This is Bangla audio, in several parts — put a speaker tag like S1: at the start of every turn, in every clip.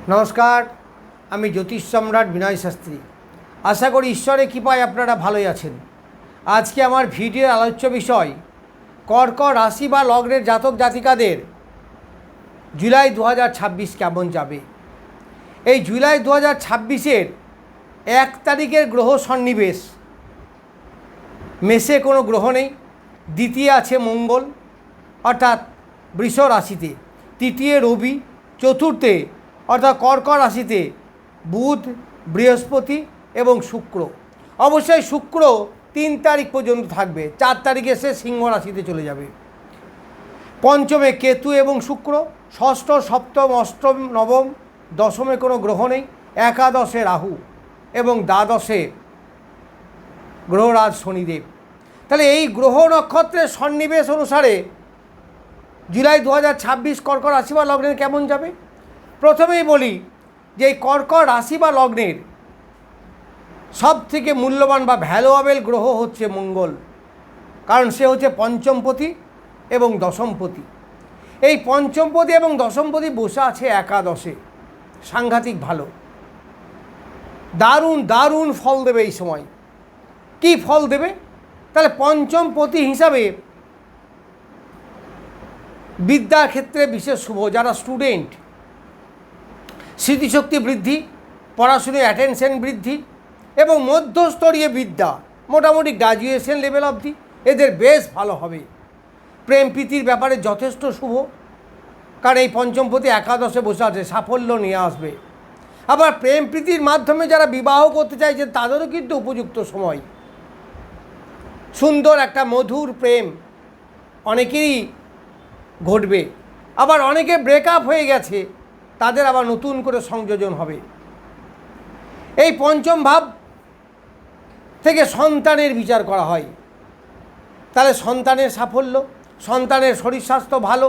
S1: নমস্কার, আমি জ্যোতিষ সম্রাট বিনয় শাস্ত্রী। আশা করি ঈশ্বরের কৃপায় আপনারা ভালোই আছেন। আজকে আমার ভিডিওর আলোচ্য বিষয় কর্কট রাশি বা লগ্নের জাতক জাতিকাদের জুলাই 2026 কেমন যাবে। এই জুলাই 2026-এর 1 তারিখের গ্রহ সন্নিবেশ, মেষে কোনো গ্রহ নেই, দ্বিতীয় আছে মঙ্গল অর্থাৎ বৃষ রাশিতে, তৃতীয় রবি, চতুর্থে অর্থাৎ কর্কট রাশিতে বুধ, বৃহস্পতি এবং শুক্র। অবশ্যই শুক্র 3 তারিখ পর্যন্ত থাকবে, 4 তারিখে সে সিংহ রাশিতে চলে যাবে। পঞ্চমে কেতু এবং শুক্র, ষষ্ঠ, সপ্তম, অষ্টম, নবম, দশমে কোনো গ্রহ নেই, একাদশে রাহু এবং দ্বাদশে গ্রহরাজ শনিদেব। তাহলে এই গ্রহ নক্ষত্রের সন্নিবেশ অনুসারে জুলাই 2026 কর্কট রাশি বা লগ্নের কেমন যাবে। প্রথমেই বলি যে এই কর্কট রাশি বা লগ্নের সবথেকে মূল্যবান বা ভ্যালুয়েবল গ্রহ হচ্ছে মঙ্গল, কারণ সে হচ্ছে পঞ্চমপতি এবং দশমপতি। এই পঞ্চমপতি এবং দশমপতি বসে আছে একাদশে, সাংঘাতিক ভালো, দারুণ দারুণ ফল দেবে এই সময়। কি ফল দেবে? তাহলে পঞ্চমপতি হিসাবে বিদ্যার ক্ষেত্রে বিশেষ শুভ। যারা স্টুডেন্ট, স্মৃতিশক্তি বৃদ্ধি, পড়াশুনোয় অ্যাটেনশন বৃদ্ধি এবং মধ্যস্তরীয় বিদ্যা, মোটামুটি গ্র্যাজুয়েশন লেভেল অবধি এদের বেশ ভালো হবে। প্রেম প্রীতির ব্যাপারে যথেষ্ট শুভ, কারণ এই পঞ্চমপতি একাদশে বসে আছে, সাফল্য নিয়ে আসবে। আবার প্রেম প্রীতির মাধ্যমে যারা বিবাহ করতে চাইছে তাদেরও কিন্তু উপযুক্ত সময়। সুন্দর একটা মধুর প্রেম অনেকেরই ঘটবে। আবার অনেকে ব্রেকআপ হয়ে গেছে, তাদের আবার নতুন করে সংযোজন হবে। এই পঞ্চম ভাব থেকে সন্তানের বিচার করা হয়, তাহলে সন্তানের সাফল্য, সন্তানের শরীর স্বাস্থ্য ভালো,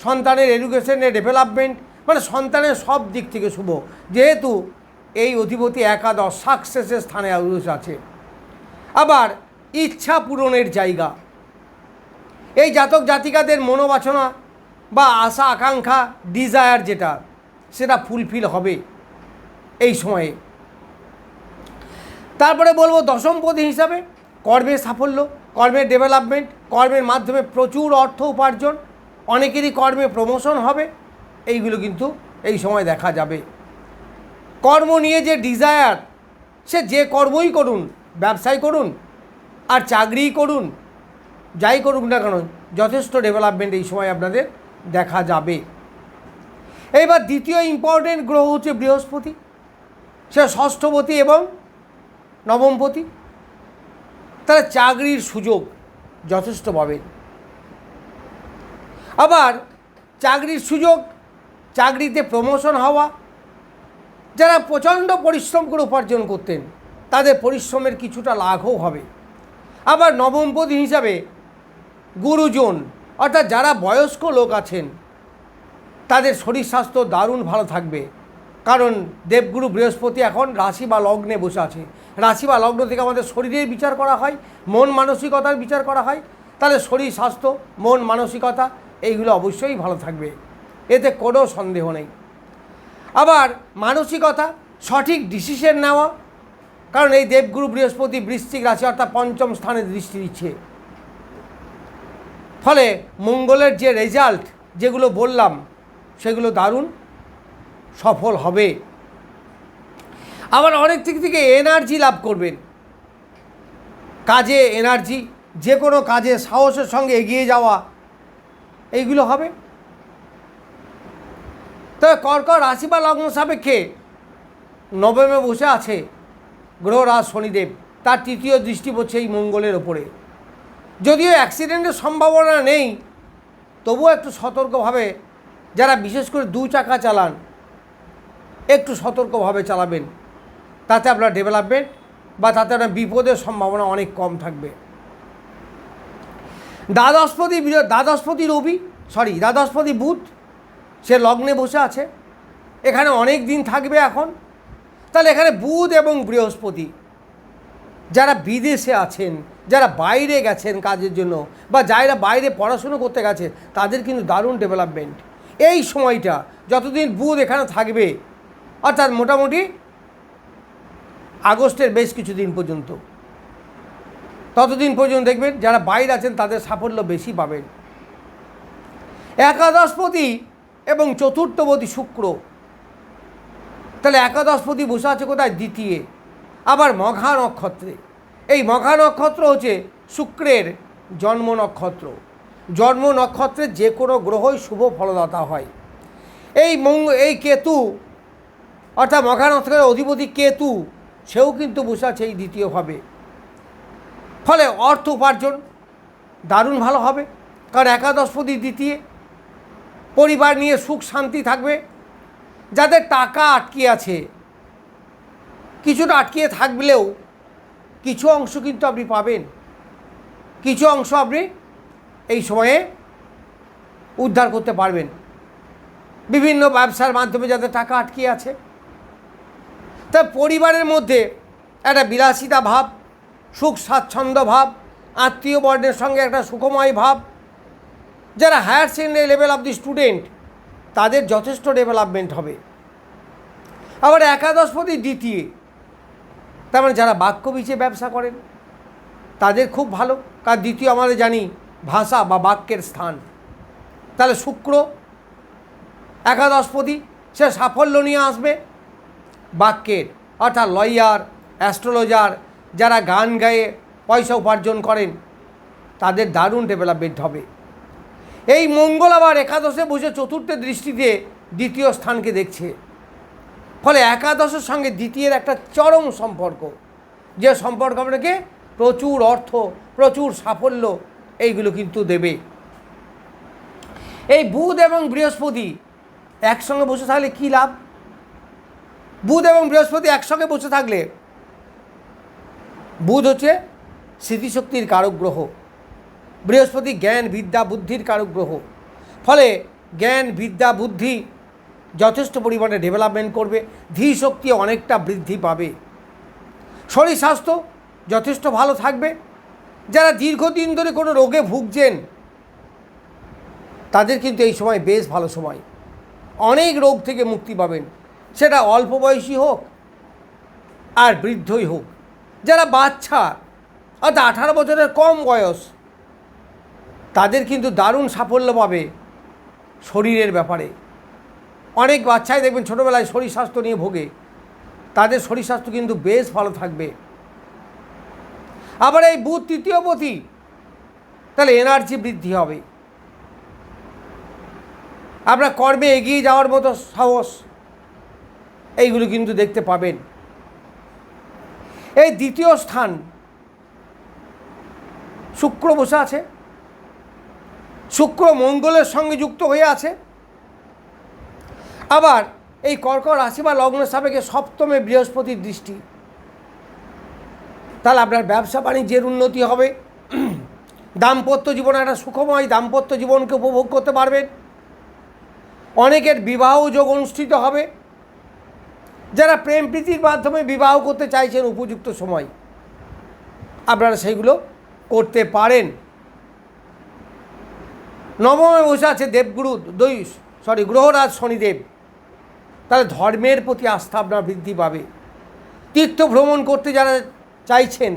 S1: সন্তানের এডুকেশনের ডেভেলপমেন্ট, মানে সন্তানের সব দিক থেকে শুভ। যেহেতু এই অধিপতি একাদশ সাকসেসের স্থানে আছে। আবার ইচ্ছা পূরণের জায়গা, এই জাতক জাতিকাদের মনোবাসনা বা আশা আকাঙ্ক্ষা, ডিজায়ার যেটা, সেটা ফুলফিল হবে এই সময়ে। তারপরে বলবো দশমপতি হিসাবে কর্মের সাফল্য, কর্মের ডেভেলপমেন্ট, কর্মের মাধ্যমে প্রচুর অর্থ উপার্জন, অনেকেরই কর্মে প্রমোশন হবে, এইগুলো কিন্তু এই সময় দেখা যাবে। কর্ম নিয়ে যে ডিজায়ার, সে যে কর্মই করুন, ব্যবসায় করুন আর চাকরিই করুন, যাই করুন না কেন, যথেষ্ট ডেভেলপমেন্ট এই সময় আপনাদের দেখা যাবে। এইবার দ্বিতীয় ইম্পর্টেন্ট গ্রহ হচ্ছে বৃহস্পতি, সে ষষ্ঠপতি এবং নবমপতি। তাহলে চাকরির সুযোগ যথেষ্ট পাবেন। আবার চাকরির সুযোগ, চাকরিতে প্রমোশন হওয়া, যারা প্রচণ্ড পরিশ্রম করে উপার্জন করতেন তাদের পরিশ্রমের কিছুটা লাঘও হবে। আবার নবমপতি হিসাবে গুরুজন, অর্থাৎ যারা বয়স্ক লোক আছেন তাদের শরীর স্বাস্থ্য দারুণ ভালো থাকবে, কারণ দেবগুরু বৃহস্পতি এখন রাশি বা লগ্নে বসে আছে। রাশি বা লগ্ন থেকে আমাদের শরীরের বিচার করা হয়, মন মানসিকতার বিচার করা হয়। তাহলে শরীর স্বাস্থ্য, মন মানসিকতা এইগুলো অবশ্যই ভালো থাকবে, এতে কোনো সন্দেহ নেই। আবার মানসিকতা, সঠিক ডিসিশন নেওয়া, কারণ এই দেবগুরু বৃহস্পতি বৃশ্চিক রাশি অর্থাৎ পঞ্চম স্থানে দৃষ্টি দিচ্ছে। ফলে মঙ্গলের যে রেজাল্ট যেগুলো বললাম সেগুলো দারুণ সফল হবে। আবার অনেক দিক থেকে এনার্জি লাভ করবেন, কাজে এনার্জি, যে কোনো কাজে সাহসের সঙ্গে এগিয়ে যাওয়া, এইগুলো হবে। তবে কর্কট রাশি বা লগ্ন সাপেক্ষে নবমে বসে আছে গ্রহরাজ শনিদেব, তার তৃতীয় দৃষ্টি পড়ছে এই মঙ্গলের ওপরে। যদিও অ্যাক্সিডেন্টের সম্ভাবনা নেই, তবুও একটু সতর্কভাবে, যারা বিশেষ করে 2 চাকা চালান একটু সতর্কভাবে চালাবেন, তাতে আপনার ডেভেলপমেন্ট বা তাতে আপনার বিপদের সম্ভাবনা অনেক কম থাকবে। দ্বাদশপতি বুধ, সে লগ্নে বসে আছে, এখানে অনেক দিন থাকবে এখন। তাহলে এখানে বুধ এবং বৃহস্পতি, যারা বিদেশে আছেন, যারা বাইরে গেছেন কাজের জন্য, বা যারা বাইরে পড়াশুনো করতে গেছে, তাদের কিন্তু দারুণ ডেভেলপমেন্ট। এই সময়টা যতদিন বুধ এখানে থাকবে অর্থাৎ মোটামুটি আগস্টের বেশ কিছুদিন পর্যন্ত। ততদিন পর্যন্ত দেখবেন যারা বাইরে আছেন তাদের সাফল্য বেশি পাবেন। একাদশপতি এবং চতুর্থপতি শুক্র, তাহলে একাদশপতি বসে আছে কোথায়? দ্বিতীয়, আবার মঘা নক্ষত্রে। এই মঘা নক্ষত্র হচ্ছে শুক্রের জন্ম নক্ষত্র। জন্ম নক্ষত্রে যে কোনো গ্রহই শুভ ফলদাতা হয়। এই কেতু অর্থাৎ মঘা নক্ষত্রের অধিপতি কেতু, সেও কিন্তু বসে আছে এই দ্বিতীয়ভাবে। ফলে অর্থ উপার্জন দারুণ ভালো হবে, কারণ একাদশপতি দ্বিতীয়। পরিবার নিয়ে সুখ শান্তি থাকবে। যাদের টাকা আটকে আছে, কিছুটা আটকিয়ে থাকলেও কিছু অংশ কিন্তু আপনি পাবেন, কিছু অংশ আপনি এই সময়ে উদ্ধার করতে পারবেন। বিভিন্ন ব্যবসার মাধ্যমে যাদের টাকা আটকে আছে, তা পরিবারের মধ্যে একটা বিলাসিতা ভাব, সুখ স্বাচ্ছন্দ্য ভাব, আত্মীয় বর্ণের সঙ্গে একটা সুখময় ভাব। যারা higher secondary level of the student, তাদের যথেষ্ট ডেভেলপমেন্ট হবে। আবার একাদশপতি দ্বিতীয়, তার মানে যারা বাক্য বিচে ব্যবসা করেন তাদের খুব ভালো, কারণ দ্বিতীয় আমাদের জানি ভাষা বা বাক্যের স্থান। তাহলে শুক্র একাদশপতি, সে সাফল্য নিয়ে আসবে বাক্যের, অর্থাৎ লয়ার, অ্যাস্ট্রোলজার, যারা গান গায়ে পয়সা উপার্জন করেন তাদের দারুণ ডেভেলপমেন্ট হবে। এই মঙ্গল আবার একাদশে বসে চতুর্থের দৃষ্টিতে দ্বিতীয় স্থানকে দেখছে। ফলে একাদশের সঙ্গে দ্বিতীয়ের একটা চরম সম্পর্ক, যে সম্পর্ক আপনাকে প্রচুর অর্থ, প্রচুর সাফল্য এইগুলো কিন্তু দেবে। এই বুধ এবং বৃহস্পতি একসঙ্গে বসে থাকলে কী লাভ? বুধ এবং বৃহস্পতি একসঙ্গে বসে থাকলে, বুধ হচ্ছে স্মৃতিশক্তির কারক গ্রহ, বৃহস্পতি জ্ঞান বিদ্যা বুদ্ধির কারক গ্রহ। ফলে জ্ঞান বিদ্যা বুদ্ধি যথেষ্ট পরিমাণে ডেভেলপমেন্ট করবে, ধী শক্তি অনেকটা বৃদ্ধি পাবে, শরীর স্বাস্থ্য যথেষ্ট ভালো থাকবে। যারা দীর্ঘদিন ধরে কোনো রোগে ভুগছেন তাদের কিন্তু এই সময় বেশ ভালো সময়, অনেক রোগ থেকে মুক্তি পাবেন, সেটা অল্প বয়সী হোক আর বৃদ্ধই হোক। যারা বাচ্চা অর্থাৎ 18 বছরের কম বয়স, তাদের কিন্তু দারুণ সাফল্য পাবে শরীরের ব্যাপারে। অনেক বাচ্চাই দেখবেন ছোটোবেলায় শরীর স্বাস্থ্য নিয়ে ভোগে, তাদের শরীর স্বাস্থ্য কিন্তু বেশ ভালো থাকবে। আবার এই বুধ তৃতীয়পতি, তাহলে এনার্জি বৃদ্ধি হবে, আপনার কর্মে এগিয়ে যাওয়ার মতো সাহস এইগুলো কিন্তু দেখতে পাবেন। এই দ্বিতীয় স্থান শুক্র বসে আছে, শুক্র মঙ্গলের সঙ্গে যুক্ত হয়ে আছে। আবার এই কর্কট রাশি বা লগ্ন সাপেক্ষে সপ্তমে বৃহস্পতির দৃষ্টি, তাহলে আপনার ব্যবসা বাণিজ্যের উন্নতি হবে, দাম্পত্য জীবনে একটা সুখময় দাম্পত্য জীবনকে উপভোগ করতে পারবেন, অনেকের বিবাহ যোগ অনুষ্ঠিত হবে। যারা প্রেম প্রীতির মাধ্যমে বিবাহ করতে চাইছেন উপযুক্ত সময় আপনারা সেইগুলো করতে পারেন। নবমে বসে আছে দেবগুরু গ্রহরাজ শনিদেব, তাহলে ধর্মের প্রতি আস্থা আপনার বৃদ্ধি পাবে। তীর্থ ভ্রমণ করতে যারা চাইছেন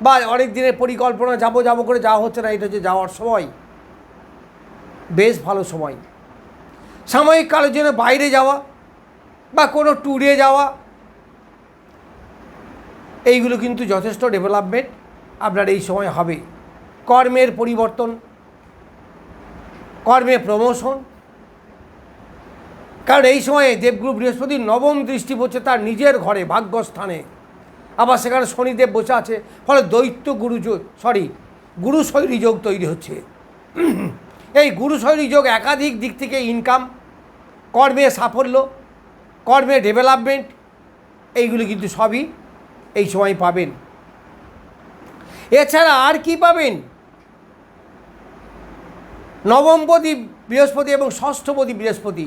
S1: বা অনেক দিনের পরিকল্পনা যাব করে যাওয়া হচ্ছে না, এটা হচ্ছে যাওয়ার সময়, বেশ ভালো সময়। সাময়িক কালের জন্য বাইরে যাওয়া বা কোনো ট্যুরে যাওয়া, এইগুলো কিন্তু যথেষ্ট ডেভেলপমেন্ট আপনার এই সময় হবে। কর্মের পরিবর্তন, কর্মে প্রমোশন, কারণ এই সময়ে দেবগুরু বৃহস্পতির নবম দৃষ্টি পড়ছে তার নিজের ঘরে ভাগ্যস্থানে, আবার সেখানে শনিদেব বসে আছে। ফলে গুরু শৈলী যোগ তৈরি হচ্ছে। এই গুরু শৈলী যোগ একাধিক দিক থেকে ইনকাম, কর্মে সাফল্য, কর্মে ডেভেলপমেন্ট, এইগুলো কিন্তু সবই এই সময় পাবেন। এছাড়া আর কি পাবেন? নবমপতি বৃহস্পতি এবং ষষ্ঠপতি বৃহস্পতি,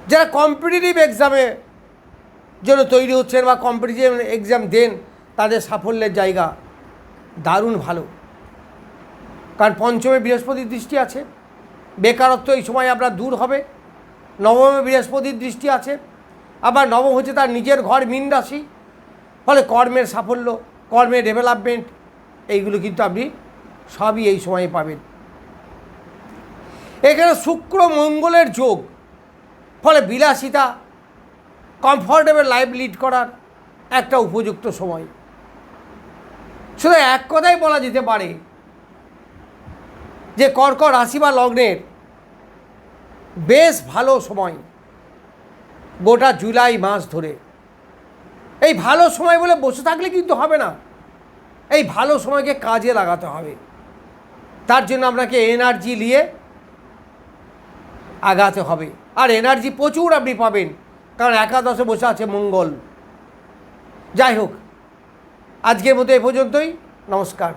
S1: যারা কম্পিটিটিভ এক্সামের জন্য তৈরি হচ্ছেন বা কম্পিটিটিভ এক্সাম দেন, তাদের সাফল্যের জায়গা দারুণ ভালো, কারণ পঞ্চমে বৃহস্পতির দৃষ্টি আছে। বেকারত্ব এই সময় আপনার দূর হবে, নবমে বৃহস্পতির দৃষ্টি আছে, আবার নবম হচ্ছে তার নিজের ঘর মীন রাশি, ফলে কর্মের সাফল্য, কর্মের ডেভেলপমেন্ট এইগুলো কিন্তু আপনি সবই এই সময়ে পাবেন। এখানে শুক্র মঙ্গলের যোগ, ফলে বিলাসিতা, কমফর্টেবল লাইফ লিড করার একটা উপযুক্ত সময়। শুধু এক কথাই বলা যেতে পারে যে কর্কট রাশি বা লগ্নের বেশ ভালো সময় গোটা জুলাই মাস ধরে। এই ভালো সময় বলে বসে থাকলে কিন্তু হবে না, এই ভালো সময়কে কাজে লাগাতে হবে। তার জন্য আপনাকে এনার্জি নিয়ে আগাতে হবে, আর এনার্জি প্রচুর আপনি পাবেন, কারণ একাদশে বসে আছে মঙ্গল। যাই হোক, আজকের মতো এ পর্যন্তই। নমস্কার।